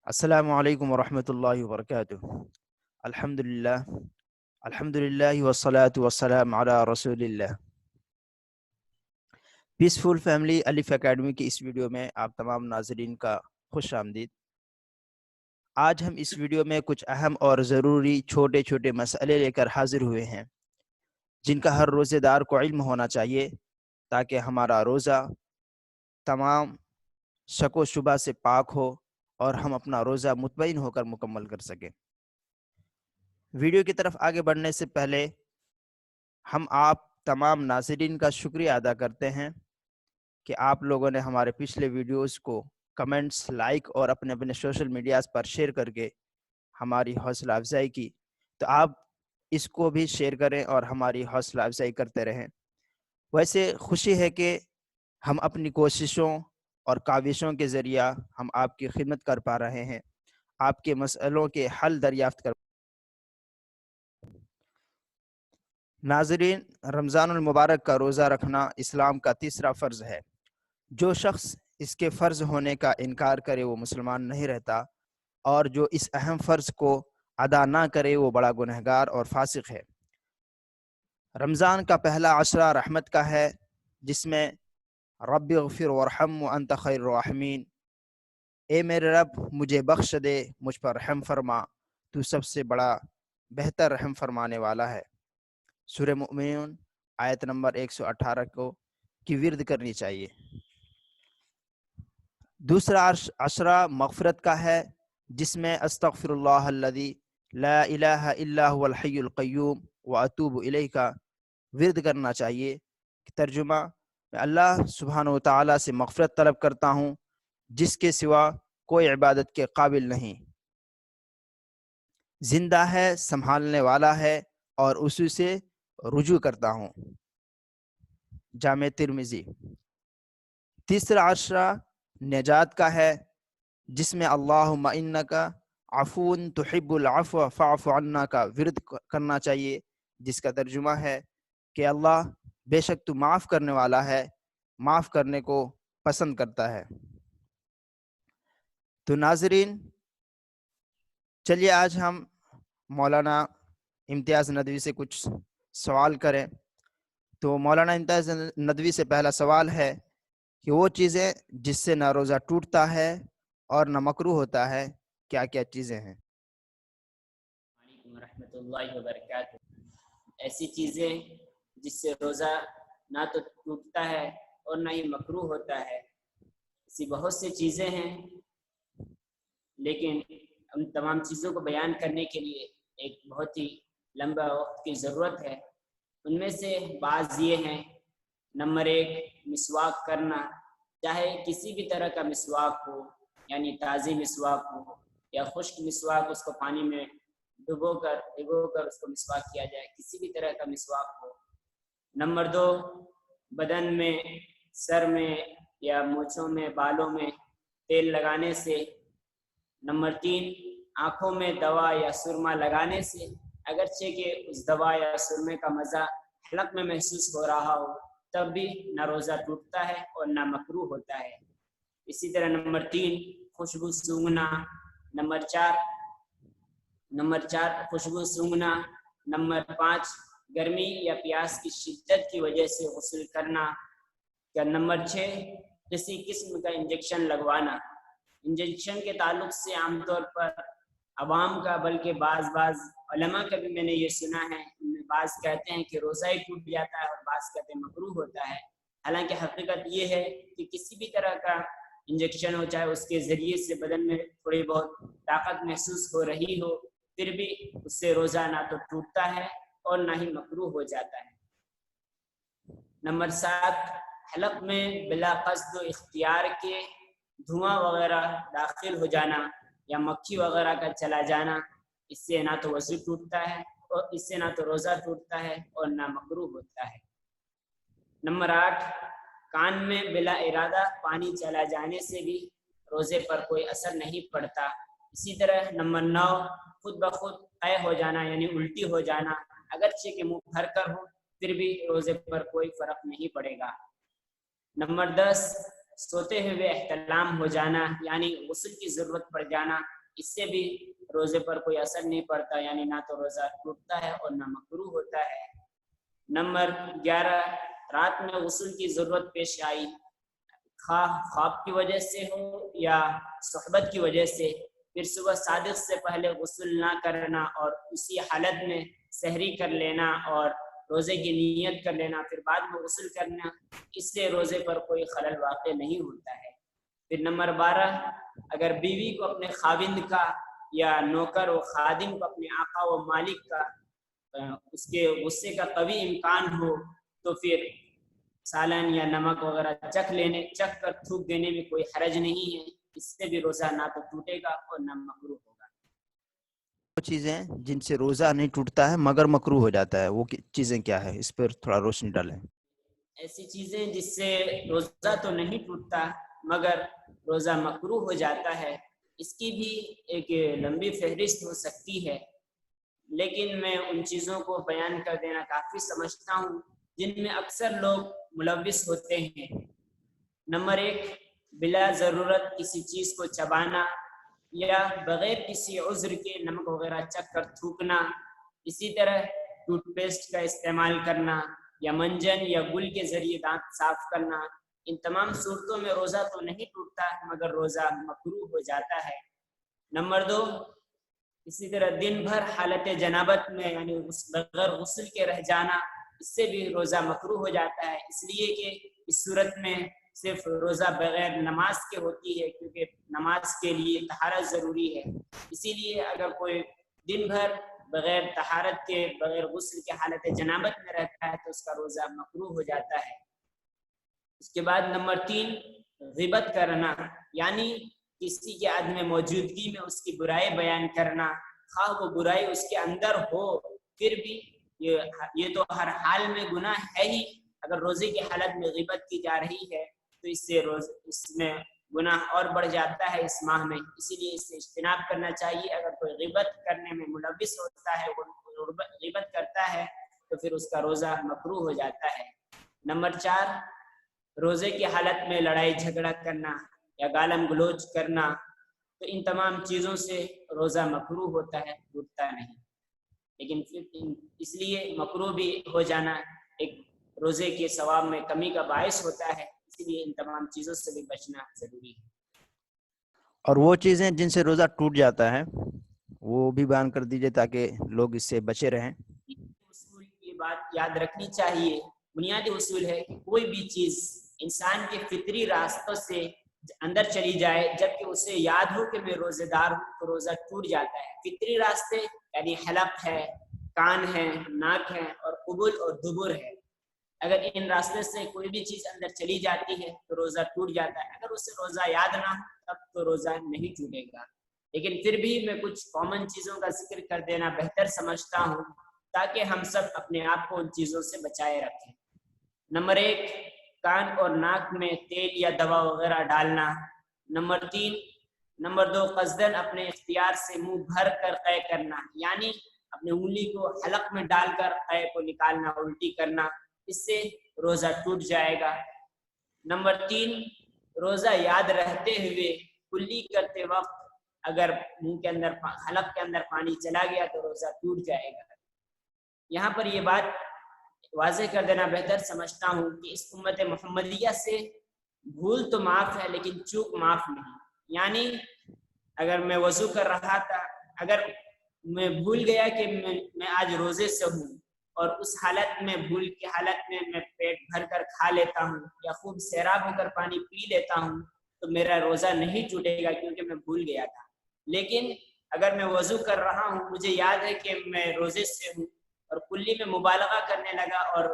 السلام علیکم ورحمۃ اللہ وبرکاتہ۔ الحمدللہ والصلاة والسلام علی رسول اللہ۔ پیسفل فیملی الف اکیڈمی کی اس ویڈیو میں آپ تمام ناظرین کا خوش آمدید۔ آج ہم اس ویڈیو میں کچھ اہم اور ضروری چھوٹے چھوٹے مسئلے لے کر حاضر ہوئے ہیں جن کا ہر روزے دار کو علم ہونا چاہیے تاکہ ہمارا روزہ تمام شک و شبہ سے پاک ہو اور ہم اپنا روزہ مطمئن ہو کر مکمل کر سکیں۔ ویڈیو کی طرف آگے بڑھنے سے پہلے ہم آپ تمام ناظرین کا شکریہ ادا کرتے ہیں کہ آپ لوگوں نے ہمارے پچھلے ویڈیوز کو کمنٹس، لائک اور اپنے اپنے سوشل میڈیاز پر شیئر کر کے ہماری حوصلہ افزائی کی، تو آپ اس کو بھی شیئر کریں اور ہماری حوصلہ افزائی کرتے رہیں۔ ویسے خوشی ہے کہ ہم اپنی کوششوں اور کاوشوں کے ذریعہ ہم آپ کی خدمت کر پا رہے ہیں، آپ کے مسئلوں کے حل دریافت کر۔ ناظرین، رمضان المبارک کا روزہ رکھنا اسلام کا تیسرا فرض ہے۔ جو شخص اس کے فرض ہونے کا انکار کرے وہ مسلمان نہیں رہتا، اور جو اس اہم فرض کو ادا نہ کرے وہ بڑا گنہگار اور فاسق ہے۔ رمضان کا پہلا عشرہ رحمت کا ہے، جس میں رب اغفر وارحم وانت خیر الراحمین، اے میرے رب مجھے بخش دے، مجھ پر رحم فرما، تو سب سے بڑا بہتر رحم فرمانے والا ہے۔ سورہ مؤمنون آیت نمبر 118 کو کی ورد کرنی چاہیے۔ دوسرا عشرہ مغفرت کا ہے، جس میں استغفر اللہ الذی لا الہ الا هو الحی القیوم واتوب الیہ کا ورد کرنا چاہیے۔ ترجمہ: میں اللہ سبحانہ و تعالیٰ سے مغفرت طلب کرتا ہوں جس کے سوا کوئی عبادت کے قابل نہیں، زندہ ہے، سنبھالنے والا ہے، اور اسی سے رجوع کرتا ہوں۔ جامع ترمذی۔ تیسرا عشرہ نجات کا ہے، جس میں اللہم انکا عفو تحب العفو فاعف عنا کا ورد کرنا چاہیے، جس کا ترجمہ ہے کہ اللہ بے شک تو معاف کرنے والا ہے، معاف کرنے کو پسند کرتا ہے۔ تو ناظرین، چلیے آج ہم مولانا امتیاز ندوی سے کچھ سوال کریں۔ تو مولانا امتیاز ندوی سے پہلا سوال ہے کہ وہ چیزیں جس سے نہ روزہ ٹوٹتا ہے اور نہ مکروہ ہوتا ہے، کیا کیا چیزیں ہیں؟ وعلیکم ورحمۃ اللہ وبرکاتہ۔ ایسی چیزیں جس سے روزہ نہ تو ٹوٹتا ہے اور نہ ہی مکروہ ہوتا ہے، ایسی بہت سی چیزیں ہیں، لیکن ان تمام چیزوں کو بیان کرنے کے لیے ایک بہت ہی لمبا وقت کی ضرورت ہے۔ ان میں سے بعض یہ ہیں: نمبر 1، مسواک کرنا، چاہے کسی بھی طرح کا مسواک ہو، یعنی تازی مسواک ہو یا خشک مسواک، اس کو پانی میں ڈبو کر اس کو مسواک کیا جائے، کسی بھی طرح کا مسواک ہو۔ نمبر 2، بدن میں، سر میں یا مونچھوں میں، بالوں میں تیل لگانے سے۔ نمبر 3، آنکھوں میں دوا یا سرما لگانے سے، اگرچہ کہ اس دوا یا سرمے کا مزہ حلق میں محسوس ہو رہا ہو، تب بھی نہ روزہ ٹوٹتا ہے اور نہ مکروہ ہوتا ہے۔ اسی طرح نمبر 3، خوشبو سونگھنا۔ نمبر 4 خوشبو سونگھنا۔ نمبر 5، گرمی یا پیاس کی شدت کی وجہ سے غسل کرنا۔ نمبر 6، کسی قسم کا انجیکشن لگوانا۔ انجیکشن کے تعلق سے عام طور پر عوام کا، بلکہ بعض علماء کا بھی میں نے یہ سنا ہے، ان میں بعض کہتے ہیں کہ روزہ ہی ٹوٹ جاتا ہے اور بعض کہتے ہیں مکروہ ہوتا ہے۔ حالانکہ حقیقت یہ ہے کہ کسی بھی طرح کا انجیکشن ہو، چاہے اس کے ذریعے سے بدن میں تھوڑی بہت طاقت محسوس ہو رہی ہو، پھر بھی اس سے روزہ نہ تو ٹوٹتا ہے اور نہ ہی مکروہ ہو جاتا ہے۔ نمبر 7، حلق میں بلا قصد و اختیار کے دھواں وغیرہ داخل ہو جانا یا مکھی وغیرہ کا چلا جانا، اس سے نہ تو وضو ٹوٹتا ہے اور اس سے نہ تو روزہ ٹوٹتا ہے اور نہ مکروہ ہوتا ہے۔ نمبر 8، کان میں بلا ارادہ پانی چلا جانے سے بھی روزے پر کوئی اثر نہیں پڑتا۔ اسی طرح نمبر 9، خود بخود قے ہو جانا، یعنی الٹی ہو جانا، اگرچہ کہ منہ بھر کر ہو، پھر بھی روزے پر کوئی فرق نہیں پڑے گا۔ نمبر 10، سوتے ہوئے احتلام ہو جانا، یعنی غسل کی ضرورت پڑ جانا، اس سے بھی روزے پر کوئی اثر نہیں پڑتا، یعنی نہ تو روزہ ٹوٹتا ہے اور نہ مکروہ ہوتا ہے۔ نمبر 11، رات میں غسل کی ضرورت پیش آئی، خواہ خواب کی وجہ سے ہو یا صحبت کی وجہ سے، پھر صبح صادق سے پہلے غسل نہ کرنا اور اسی حالت میں سحری کر لینا اور روزے کی نیت کر لینا، پھر بعد میں غسل کرنا، اس سے روزے پر کوئی خلل واقع نہیں ہوتا ہے۔ پھر نمبر 12، اگر بیوی کو اپنے خاوند کا یا نوکر و خادم کو اپنے آقا و مالک کا اس کے غصے کا قوی امکان ہو تو پھر سالن یا نمک وغیرہ چکھ کر تھوک دینے میں کوئی حرج نہیں ہے، اس سے بھی روزہ نہ تو ٹوٹے گا اور نہ مکروہ ہوگا۔ وہ چیزیں جن سے روزہ نہیں ٹوٹتا ہے مگر مکروہ ہو جاتا ہے، وہ چیزیں کیا ہے؟ اس پر تھوڑا روشنی ڈالیں۔ ایسی چیزیں جس سے روزہ تو نہیں ٹوٹتا مگر روزہ مکروہ ہو جاتا ہے، اس کی بھی ایک لمبی فہرست ہو سکتی ہے، لیکن میں ان چیزوں کو بیان کر دینا کافی سمجھتا ہوں جن میں اکثر لوگ ملوث ہوتے ہیں۔ نمبر 1، بلا ضرورت کسی چیز کو چبانا یا بغیر کسی عذر کے نمک وغیرہ چکھ کر تھوکنا، اسی طرح ٹوتھ پیسٹ کا استعمال کرنا یا منجن یا گل کے ذریعے دانت صاف کرنا، ان تمام صورتوں میں روزہ تو نہیں ٹوٹتا مگر روزہ مکروہ ہو جاتا ہے۔ نمبر 2، اسی طرح دن بھر حالت جنابت میں یعنی بغیر غسل کے رہ جانا، اس سے بھی روزہ مکروہ ہو جاتا ہے، اس لیے کہ اس صورت میں صرف روزہ بغیر نماز کے ہوتی ہے، کیونکہ نماز کے لیے طہارت ضروری ہے، اسی لیے اگر کوئی دن بھر بغیر طہارت کے بغیر غسل کے حالت جنابت میں رہتا ہے تو اس کا روزہ مکروہ ہو جاتا ہے۔ اس کے بعد نمبر 3، غیبت کرنا، یعنی کسی کے عدم موجودگی میں اس کی برائی بیان کرنا، خواہ وہ برائی اس کے اندر ہو پھر بھی یہ تو ہر حال میں گناہ ہے ہی، اگر روزے کی حالت میں غیبت کی جا رہی ہے تو اس میں گناہ اور بڑھ جاتا ہے اس ماہ میں، اسی لیے اس سے اجتناب کرنا چاہیے۔ اگر کوئی غیبت کرنے میں ملوث ہوتا ہے، غیبت کرتا ہے تو پھر اس کا روزہ مکروہ ہو جاتا ہے۔ نمبر 4، روزے کی حالت میں لڑائی جھگڑا کرنا یا گالم گلوچ کرنا، تو ان تمام چیزوں سے روزہ مکروہ ہوتا ہے، ٹوٹتا نہیں، لیکن پھر اس لیے مکروہ بھی ہو جانا ایک روزے کے ثواب میں کمی کا باعث ہوتا ہے، اس لیے ان تمام چیزوں سے بھی بچنا ضروری ہے۔ اور وہ چیزیں جن سے روزہ ٹوٹ جاتا ہے وہ بھی بیان کر دیجئے تاکہ لوگ اس سے بچے رہیں۔ اصول کی بات یاد رکھنی چاہیے، بنیادی اصول ہے کہ کوئی بھی چیز انسان کے فطری راستوں سے اندر چلی جائے جبکہ اسے یاد ہو کہ میں روزے دار ہوں تو روزہ ٹوٹ جاتا ہے۔ فطری راستے یعنی حلق ہے، کان ہے، ناک ہے اور قبول اور دبر ہے، اگر ان راستے سے کوئی بھی چیز اندر چلی جاتی ہے تو روزہ ٹوٹ جاتا ہے، اگر اسے روزہ یاد نہ ہو تب تو روزہ نہیں ٹوٹے گا، لیکن پھر بھی میں کچھ کامن چیزوں کا ذکر کر دینا بہتر سمجھتا ہوں تاکہ ہم سب اپنے آپ کو ان چیزوں سے بچائے رکھیں۔ نمبر 1، کان اور ناک میں تیل یا دوا وغیرہ ڈالنا۔ نمبر 3، نمبر 2، قصدن اپنے اختیار سے منہ بھر کر قے کرنا، یعنی اپنے انگلی کو حلق میں ڈال کر قے کو نکالنا، الٹی کرنا، اس سے روزہ ٹوٹ جائے گا۔ نمبر 3، روزہ یاد رہتے ہوئے کلی کرتے وقت اگر منہ کے اندر حلق کے اندر پانی چلا گیا تو روزہ ٹوٹ جائے گا۔ یہاں پر یہ بات واضح کر دینا بہتر سمجھتا ہوں کہ اس امت محمدیہ سے بھول تو معاف ہے لیکن چوک معاف نہیں، یعنی اگر میں وضو کر رہا تھا، اگر میں بھول گیا کہ میں آج روزے سے ہوں اور اس حالت میں بھول کی حالت میں پیٹ بھر کر کھا لیتا ہوں یا خوب سیراب ہو کر پانی پی لیتا ہوں تو میرا روزہ نہیں ٹوٹے گا کیونکہ میں بھول گیا تھا، لیکن اگر میں وضو کر رہا ہوں، مجھے یاد ہے کہ میں روزے سے ہوں اور کلی میں مبالغہ کرنے لگا اور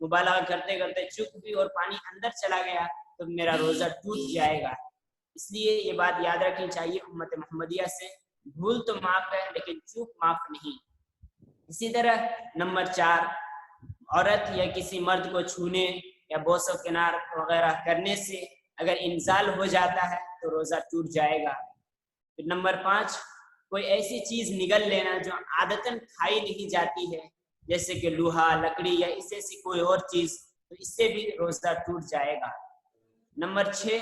مبالغہ کرتے کرتے چوک بھی اور پانی اندر چلا گیا تو میرا روزہ ٹوٹ جائے گا۔ اس لیے یہ بات یاد رکھنی چاہیے، امت محمدیہ سے بھول تو معاف ہے لیکن چوک معاف نہیں۔ اسی طرح نمبر 4، عورت یا کسی مرد کو چھونے یا بوس و کنار وغیرہ کرنے سے اگر انزال ہو جاتا ہے تو روزہ ٹوٹ جائے گا۔ پھر نمبر 5، کوئی ایسی چیز نگل لینا جو عادتاً کھائی نہیں جاتی ہے جیسے کہ لوہا، لکڑی یا اس جیسی کوئی اور چیز، تو اس سے بھی روزہ ٹوٹ جائے گا۔ نمبر 6،